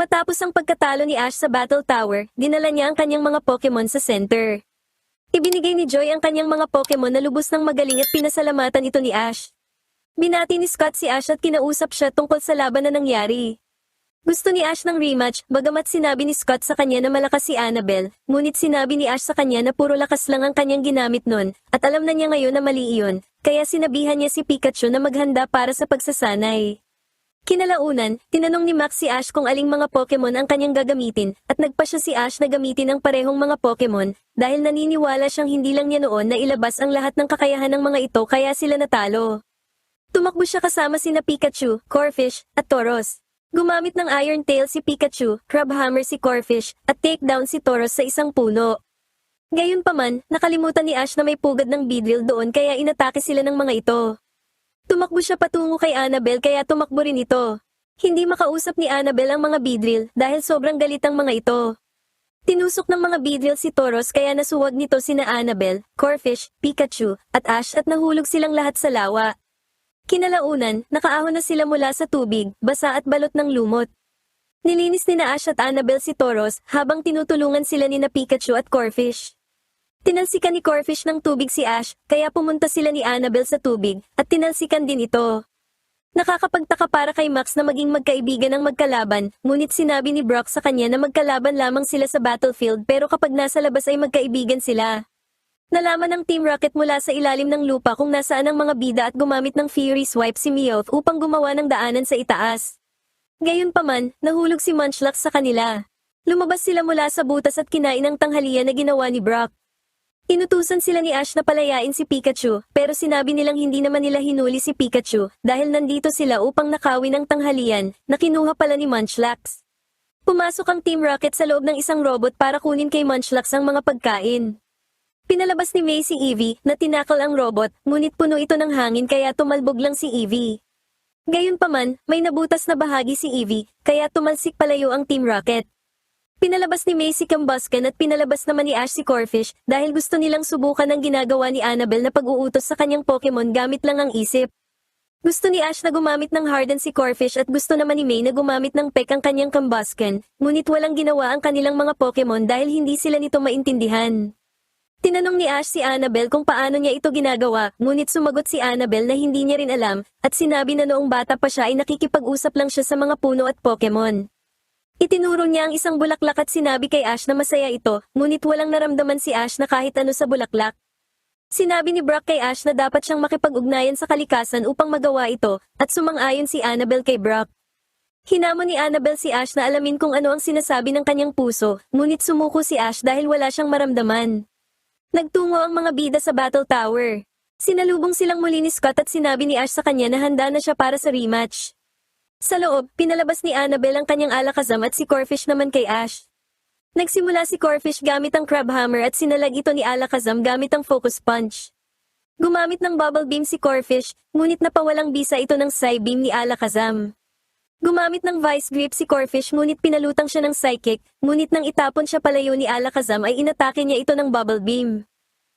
Matapos ang pagkatalo ni Ash sa Battle Tower, dinala niya ang kanyang mga Pokemon sa center. Ibinigay ni Joy ang kanyang mga Pokemon na lubos ng magaling at pinasalamatan ito ni Ash. Binati ni Scott si Ash at kinausap siya tungkol sa laban na nangyari. Gusto ni Ash ng rematch, bagamat sinabi ni Scott sa kanya na malakas si Annabelle, ngunit sinabi ni Ash sa kanya na puro lakas lang ang kanyang ginamit nun, at alam na niya ngayon na mali iyon, kaya sinabihan niya si Pikachu na maghanda para sa pagsasanay. Kinalaunan, tinanong ni Max si Ash kung aling mga Pokemon ang kanyang gagamitin, at nagpasya si Ash na gamitin ang parehong mga Pokemon, dahil naniniwala siyang hindi lang niya noon na ilabas ang lahat ng kakayahan ng mga ito kaya sila natalo. Tumakbo siya kasama sina Pikachu, Corphish, at Tauros. Gumamit ng Iron Tail si Pikachu, Crabhammer si Corphish, at Takedown si Tauros sa isang puno. Gayunpaman, nakalimutan ni Ash na may pugad ng Beedrill doon kaya inatake sila ng mga ito. Tumakbo siya patungo kay Annabelle kaya tumakbo rin ito. Hindi makausap ni Annabelle ang mga Beedrill dahil sobrang galit ang mga ito. Tinusok ng mga Beedrill si Tauros kaya nasuwag nito sina Annabelle, Corphish, Pikachu, at Ash at nahulog silang lahat sa lawa. Kinalaunan, nakaahon na sila mula sa tubig, basa at balot ng lumot. Nilinis ni Ash at Annabelle si Tauros habang tinutulungan sila ni Pikachu at Corphish. Tinalsikan ni Corphish ng tubig si Ash, kaya pumunta sila ni Annabelle sa tubig, at tinalsikan din ito. Nakakapagtaka para kay Max na maging magkaibigan ng magkalaban, ngunit sinabi ni Brock sa kanya na magkalaban lamang sila sa battlefield pero kapag nasa labas ay magkaibigan sila. Nalaman ng Team Rocket mula sa ilalim ng lupa kung nasaan ang mga bida at gumamit ng Fury Swipe si Meowth upang gumawa ng daanan sa itaas. Gayunpaman, nahulog si Munchlax sa kanila. Lumabas sila mula sa butas at kinain ang tanghalian na ginawa ni Brock. Inutusan sila ni Ash na palayain si Pikachu, pero sinabi nilang hindi naman nila hinuli si Pikachu dahil nandito sila upang nakawin ang tanghalian na kinuha pala ni Munchlax. Pumasok ang Team Rocket sa loob ng isang robot para kunin kay Munchlax ang mga pagkain. Pinalabas ni May si Eevee na tinakal ang robot, ngunit puno ito ng hangin kaya tumalbog lang si Eevee. Gayunpaman, may nabutas na bahagi si Eevee, kaya tumalsik palayo ang Team Rocket. Pinalabas ni May si Combusken at pinalabas naman ni Ash si Corphish dahil gusto nilang subukan ang ginagawa ni Annabelle na pag-uutos sa kanyang Pokemon gamit lang ang isip. Gusto ni Ash na gumamit ng Harden si Corphish at gusto naman ni May na gumamit ng Peck ang kanyang Combusken, ngunit walang ginawa ang kanilang mga Pokemon dahil hindi sila nito maintindihan. Tinanong ni Ash si Annabelle kung paano niya ito ginagawa, ngunit sumagot si Annabelle na hindi niya rin alam, at sinabi na noong bata pa siya ay nakikipag-usap lang siya sa mga puno at Pokemon. Itinuro niya ang isang bulaklak at sinabi kay Ash na masaya ito, ngunit walang naramdaman si Ash na kahit ano sa bulaklak. Sinabi ni Brock kay Ash na dapat siyang makipag-ugnayan sa kalikasan upang magawa ito, at sumang-ayon si Annabelle kay Brock. Hinamon ni Annabelle si Ash na alamin kung ano ang sinasabi ng kanyang puso, ngunit sumuko si Ash dahil wala siyang maramdaman. Nagtungo ang mga bida sa Battle Tower. Sinalubong silang muli ni Scott at sinabi ni Ash sa kanya na handa na siya para sa rematch. Sa loob, pinalabas ni Annabelle ang kanyang Alakazam at si Corphish naman kay Ash. Nagsimula si Corphish gamit ang Crabhammer at sinalag ito ni Alakazam gamit ang Focus Punch. Gumamit ng Bubble Beam si Corphish, ngunit napawalang bisa ito ng Psybeam ni Alakazam. Gumamit ng Vice Grip si Corphish ngunit pinalutang siya ng Psychic, ngunit nang itapon siya palayo ni Alakazam ay inatake niya ito ng Bubble Beam.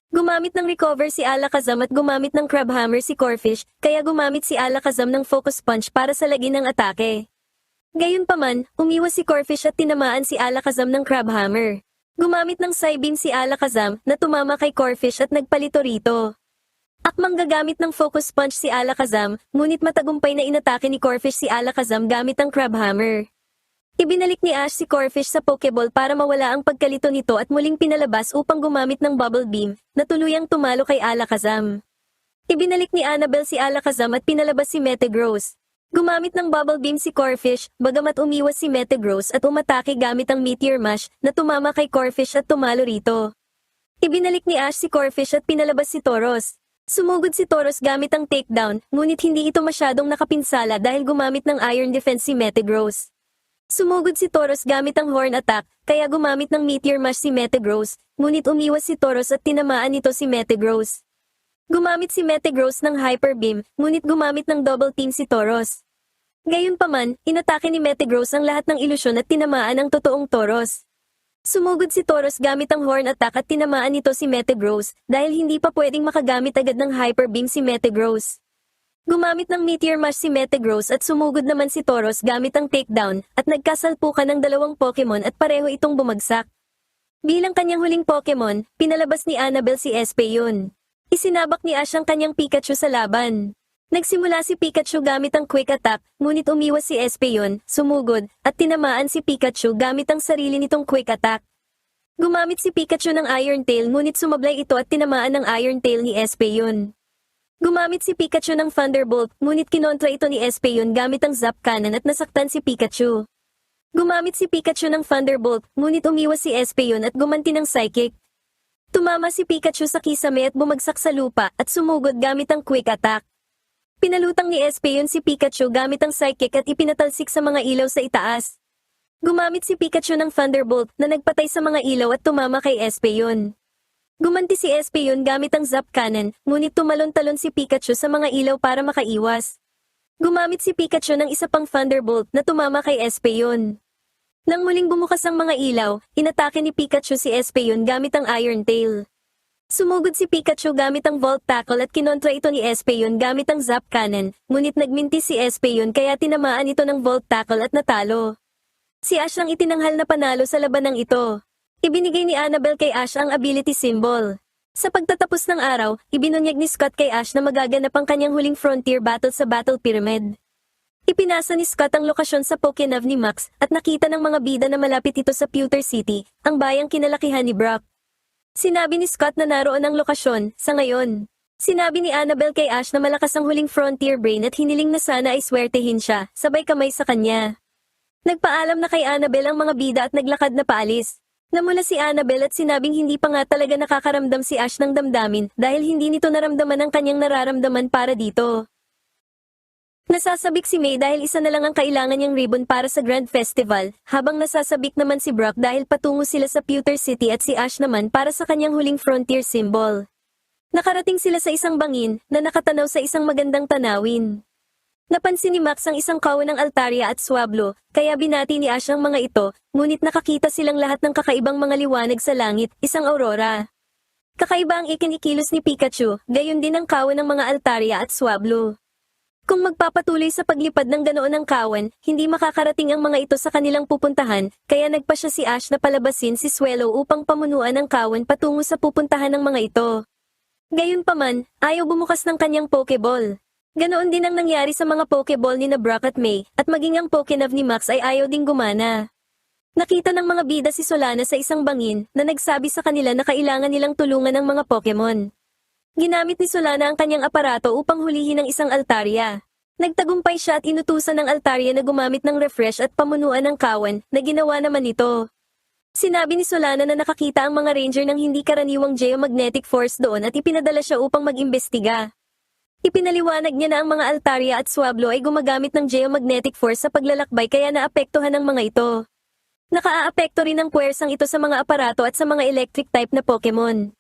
Gumamit ng Recover si Alakazam at gumamit ng Crabhammer si Corphish, kaya gumamit si Alakazam ng Focus Punch para salagin ang atake. Gayunpaman, umiwas si Corphish at tinamaan si Alakazam ng Crabhammer. Gumamit ng Psybeam si Alakazam na tumama kay Corphish at nagpalito rito. Akmang gagamit ng Focus Punch si Alakazam, ngunit matagumpay na inatake ni Corphish si Alakazam gamit ang Crabhammer. Ibinalik ni Ash si Corphish sa Pokeball para mawala ang pagkalito nito at muling pinalabas upang gumamit ng Bubble Beam, na tuluyang tumalo kay Alakazam. Ibinalik ni Annabelle si Alakazam at pinalabas si Metagross. Gumamit ng Bubble Beam si Corphish, bagamat umiwas si Metagross at umatake gamit ang Meteor Mash, na tumama kay Corphish at tumalo rito. Ibinalik ni Ash si Corphish at pinalabas si Tauros. Sumugod si Tauros gamit ang takedown, ngunit hindi ito masyadong nakapinsala dahil gumamit ng Iron Defense si Metagross. Sumugod si Tauros gamit ang Horn Attack, kaya gumamit ng Meteor Mash si Metagross, ngunit umiwas si Tauros at tinamaan nito si Metagross. Gumamit si Metagross ng Hyper Beam, ngunit gumamit ng Double Team si Tauros. Gayunpaman, inatake ni Metagross ang lahat ng ilusyon at tinamaan ang totoong Tauros. Sumugod si Tauros gamit ang Horn Attack at tinamaan nito si Metagross dahil hindi pa pwedeng makagamit agad ng Hyper Beam si Metagross. Gumamit ng Meteor Mash si Metagross at sumugod naman si Tauros gamit ang takedown at nagkasalpukan ng dalawang Pokemon at pareho itong bumagsak. Bilang kanyang huling Pokemon, pinalabas ni Annabelle si Espeon. Isinabak ni Ash ang kanyang Pikachu sa laban. Nagsimula si Pikachu gamit ang Quick Attack, ngunit umiwas si Espeon, sumugod, at tinamaan si Pikachu gamit ang sarili nitong Quick Attack. Gumamit si Pikachu ng Iron Tail ngunit sumablay ito at tinamaan ng Iron Tail ni Espeon. Gumamit si Pikachu ng Thunderbolt, ngunit kinontra ito ni Espeon gamit ang Zap Cannon at nasaktan si Pikachu. Gumamit si Pikachu ng Thunderbolt, ngunit umiwas si Espeon at gumanti ng Psychic. Tumama si Pikachu sa kisame at bumagsak sa lupa at sumugod gamit ang Quick Attack. Pinalutang ni Espeon si Pikachu gamit ang Psychic at ipinatalsik sa mga ilaw sa itaas. Gumamit si Pikachu ng Thunderbolt na nagpatay sa mga ilaw at tumama kay Espeon. Gumanti si Espeon gamit ang Zap Cannon, ngunit tumalon-talon si Pikachu sa mga ilaw para makaiwas. Gumamit si Pikachu ng isa pang Thunderbolt na tumama kay Espeon. Nang muling bumukas ang mga ilaw, inatake ni Pikachu si Espeon gamit ang Iron Tail. Sumugod si Pikachu gamit ang Volt Tackle at kinontra ito ni Espeon gamit ang Zap Cannon, ngunit nagminti si Espeon kaya tinamaan ito ng Volt Tackle at natalo. Si Ash ang itinanghal na panalo sa labanang ito. Ibinigay ni Annabelle kay Ash ang ability symbol. Sa pagtatapos ng araw, ibinunyag ni Scott kay Ash na magaganap ang kanyang huling frontier battle sa Battle Pyramid. Ipinasa ni Scott ang lokasyon sa Pokénav ni Max at nakita ng mga bida na malapit ito sa Pewter City, ang bayang kinalakihan ni Brock. Sinabi ni Scott na naroon ang lokasyon, sa ngayon. Sinabi ni Annabelle kay Ash na malakas ang huling frontier brain at hiniling na sana ay swertehin siya, sabay kamay sa kanya. Nagpaalam na kay Annabelle ang mga bida at naglakad na paalis. Namula si Annabelle at sinabing hindi pa nga talaga nakakaramdam si Ash ng damdamin dahil hindi nito naramdaman ang kanyang nararamdaman para dito. Nasasabik si May dahil isa na lang ang kailangan niyang ribbon para sa Grand Festival, habang nasasabik naman si Brock dahil patungo sila sa Pewter City at si Ash naman para sa kanyang huling frontier symbol. Nakarating sila sa isang bangin na nakatanaw sa isang magandang tanawin. Napansin ni Max ang isang kawan ng Altaria at Swablu, kaya binati ni Ash ang mga ito, ngunit nakakita silang lahat ng kakaibang mga liwanag sa langit, isang aurora. Kakaiba ang ikinikilos ni Pikachu, gayon din ang kawan ng mga Altaria at Swablu. Kung magpapatuloy sa paglipad ng ganoon ng kawan, hindi makakarating ang mga ito sa kanilang pupuntahan, kaya nagpasya si Ash na palabasin si Swellow upang pamunuan ang kawan patungo sa pupuntahan ng mga ito. Gayunpaman, ayaw bumukas ng kanyang Pokeball. Ganoon din ang nangyari sa mga Pokeball ni na Brock at May, at maging ang Pokénav ni Max ay ayaw ding gumana. Nakita ng mga bida si Solana sa isang bangin na nagsabi sa kanila na kailangan nilang tulungan ng mga Pokemon. Ginamit ni Solana ang kanyang aparato upang hulihin ang isang Altaria. Nagtagumpay siya at inutusan ng Altaria na gumamit ng refresh at pamunuan ng kawan na ginawa naman ito. Sinabi ni Solana na nakakita ang mga ranger ng hindi karaniwang geomagnetic force doon at ipinadala siya upang mag-imbestiga. Ipinaliwanag niya na ang mga Altaria at Swablu ay gumagamit ng geomagnetic force sa paglalakbay kaya naapektuhan ng mga ito. Nakaaapekto rin ang puwersang ito sa mga aparato at sa mga electric type na Pokemon.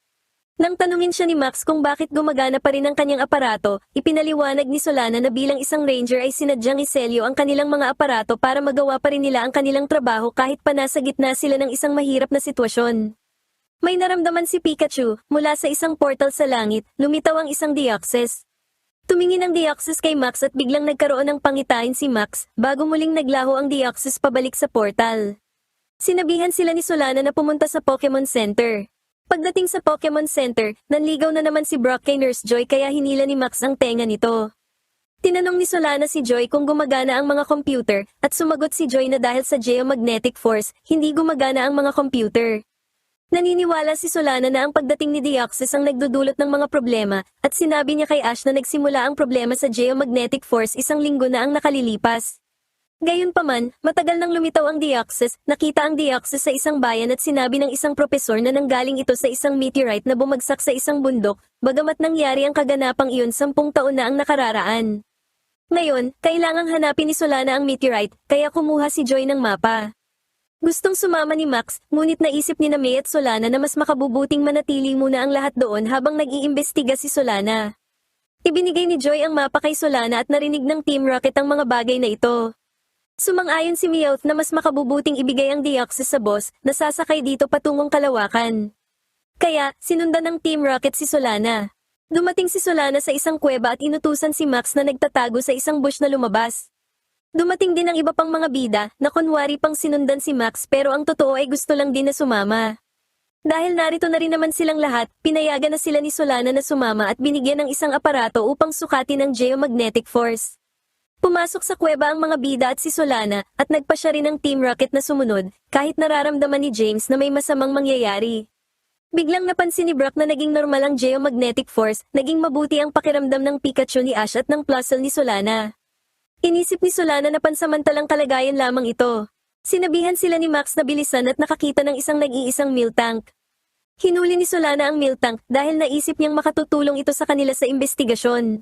Nang tanungin siya ni Max kung bakit gumagana pa rin ang kanyang aparato, ipinaliwanag ni Solana na bilang isang ranger ay sinadyang iselyo ang kanilang mga aparato para magawa pa rin nila ang kanilang trabaho kahit pa nasa gitna sila ng isang mahirap na sitwasyon. May naramdaman si Pikachu, mula sa isang portal sa langit, lumitaw ang isang Deoxys. Tumingin ang Deoxys kay Max at biglang nagkaroon ng pangitain si Max, bago muling naglaho ang Deoxys pabalik sa portal. Sinabihan sila ni Solana na pumunta sa Pokemon Center. Pagdating sa Pokemon Center, nanligaw na naman si Brock kay Nurse Joy kaya hinila ni Max ang tenga nito. Tinanong ni Solana si Joy kung gumagana ang mga computer, at sumagot si Joy na dahil sa geomagnetic force, hindi gumagana ang mga computer. Naniniwala si Solana na ang pagdating ni Deoxys ang nagdudulot ng mga problema, at sinabi niya kay Ash na nagsimula ang problema sa geomagnetic force isang linggo na ang nakalilipas. Gayunpaman, matagal nang lumitaw ang Deoxys, nakita ang Deoxys sa isang bayan at sinabi ng isang propesor na nanggaling ito sa isang meteorite na bumagsak sa isang bundok, bagamat nangyari ang kaganapang iyon 10 taon na ang nakararaan. Ngayon, kailangang hanapin ni Solana ang meteorite, kaya kumuha si Joy ng mapa. Gustong sumama ni Max, ngunit naisip ni na May at Solana na mas makabubuting manatili muna ang lahat doon habang nag-iimbestiga si Solana. Ibinigay ni Joy ang mapa kay Solana at narinig ng Team Rocket ang mga bagay na ito. Sumang-ayon si Meowth na mas makabubuting ibigay ang Deoxys sa boss na sasakay dito patungong kalawakan. Kaya, sinundan ng Team Rocket si Solana. Dumating si Solana sa isang kuweba at inutusan si Max na nagtatago sa isang bush na lumabas. Dumating din ang iba pang mga bida na kunwari pang sinundan si Max pero ang totoo ay gusto lang din na sumama. Dahil narito na rin naman silang lahat, pinayagan na sila ni Solana na sumama at binigyan ng isang aparato upang sukatin ang geomagnetic force. Pumasok sa kuweba ang mga bida at si Solana at nagpa siya rin ng Team Rocket na sumunod kahit nararamdaman ni James na may masamang mangyayari. Biglang napansin ni Brock na naging normal ang geomagnetic force, naging mabuti ang pakiramdam ng Pikachu ni Ash at ng puzzle ni Solana. Inisip ni Solana na pansamantalang kalagayan lamang ito. Sinabihan sila ni Max na bilisan at nakakita ng isang nag-iisang milk tank. Hinuli ni Solana ang milk tank dahil naisip niyang makatutulong ito sa kanila sa investigasyon.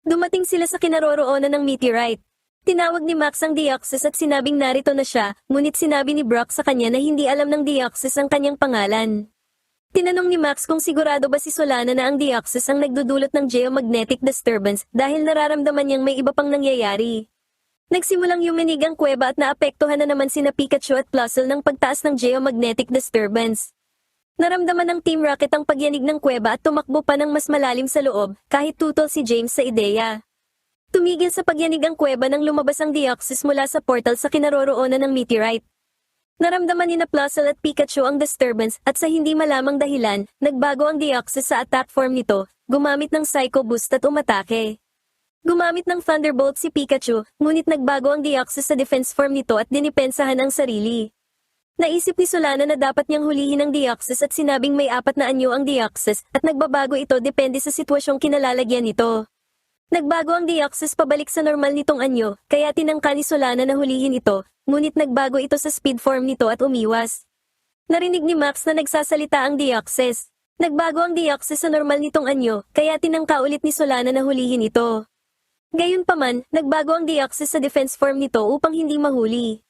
Dumating sila sa kinaroroonan ng meteorite. Tinawag ni Max ang Deoxys at sinabing narito na siya, ngunit sinabi ni Brock sa kanya na hindi alam ng Deoxys ang kanyang pangalan. Tinanong ni Max kung sigurado ba si Solana na ang Deoxys ang nagdudulot ng geomagnetic disturbance dahil nararamdaman niyang may iba pang nangyayari. Nagsimulang yuminig ang kuweba at naapektuhan na naman sina Pikachu at Plusle ng pagtaas ng geomagnetic disturbance. Naramdaman ng Team Rocket ang pagyanig ng kuweba at tumakbo pa ng mas malalim sa loob, kahit tutol si James sa ideya. Tumigil sa pagyanig ang kuweba nang lumabas ang Deoxys mula sa portal sa kinaroroonan ng meteorite. Naramdaman ni na Plusle at Pikachu ang disturbance at sa hindi malamang dahilan, nagbago ang Deoxys sa attack form nito, gumamit ng Psycho Boost at umatake. Gumamit ng Thunderbolt si Pikachu, ngunit nagbago ang Deoxys sa defense form nito at dinipensahan ang sarili. Naisip ni Solana na dapat niyang hulihin ang Deoxys at sinabing may 4 na anyo ang Deoxys at nagbabago ito depende sa sitwasyong kinalalagyan nito. Nagbago ang Deoxys pabalik sa normal nitong anyo, kaya tinangka ni Solana na hulihin ito, ngunit nagbago ito sa speed form nito at umiwas. Narinig ni Max na nagsasalita ang Deoxys. Nagbago ang Deoxys sa normal nitong anyo, kaya tinangka ulit ni Solana na hulihin ito. Gayunpaman, nagbago ang Deoxys sa defense form nito upang hindi mahuli.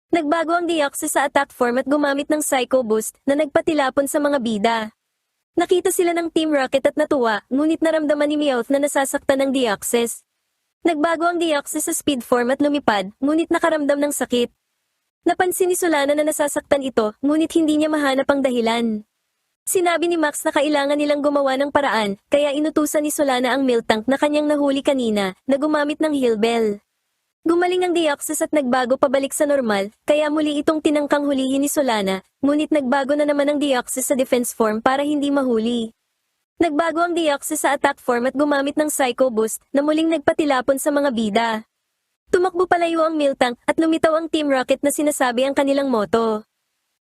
Nagbago ang Deoxys sa attack form at gumamit ng Psycho Boost na nagpatilapon sa mga bida. Nakita sila ng Team Rocket at natuwa, ngunit naramdaman ni Meowth na nasasaktan ng Deoxys. Nagbago ang Deoxys sa speed form at lumipad, ngunit nakaramdam ng sakit. Napansin ni Solana na nasasaktan ito, ngunit hindi niya mahanap ang dahilan. Sinabi ni Max na kailangan nilang gumawa ng paraan, kaya inutusan ni Solana ang milk tank na kanyang nahuli kanina, na gumamit ng heal bell. Gumaling ang Deoxys at nagbago pabalik sa normal, kaya muli itong tinangkang hulihin ni Solana, ngunit nagbago na naman ang Deoxys sa defense form para hindi mahuli. Nagbago ang Deoxys sa attack form at gumamit ng Psycho Boost na muling nagpatilapon sa mga bida. Tumakbo palayo ang milk tank at lumitaw ang Team Rocket na sinasabi ang kanilang motto.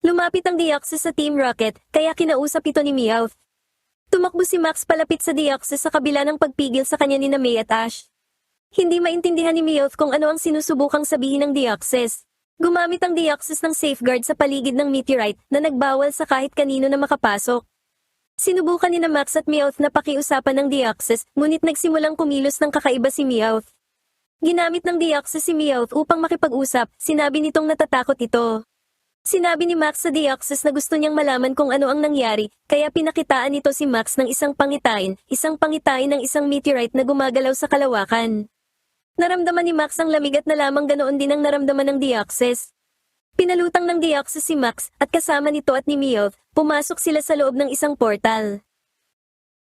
Lumapit ang Deoxys sa Team Rocket, kaya kinausap ito ni Meowth. Tumakbo si Max palapit sa Deoxys sa kabila ng pagpigil sa kanya ni na May at Ash. Hindi maintindihan ni Meowth kung ano ang sinusubukang sabihin ng Deoxys. Gumamit ang Deoxys ng safeguard sa paligid ng meteorite na nagbawal sa kahit kanino na makapasok. Sinubukan ni na Max at Meowth na pakiusapan ng Deoxys, ngunit nagsimulang kumilos ng kakaiba si Meowth. Ginamit ng Deoxys si Meowth upang makipag-usap, sinabi nitong natatakot ito. Sinabi ni Max sa Deoxys na gusto niyang malaman kung ano ang nangyari, kaya pinakitaan nito si Max ng isang pangitain ng isang meteorite na gumagalaw sa kalawakan. Naramdaman ni Max ang lamig at nalamang ganoon din ang naramdaman ng Deoxys. Pinalutang ng Deoxys si Max at kasama nito at ni Meowth, pumasok sila sa loob ng isang portal.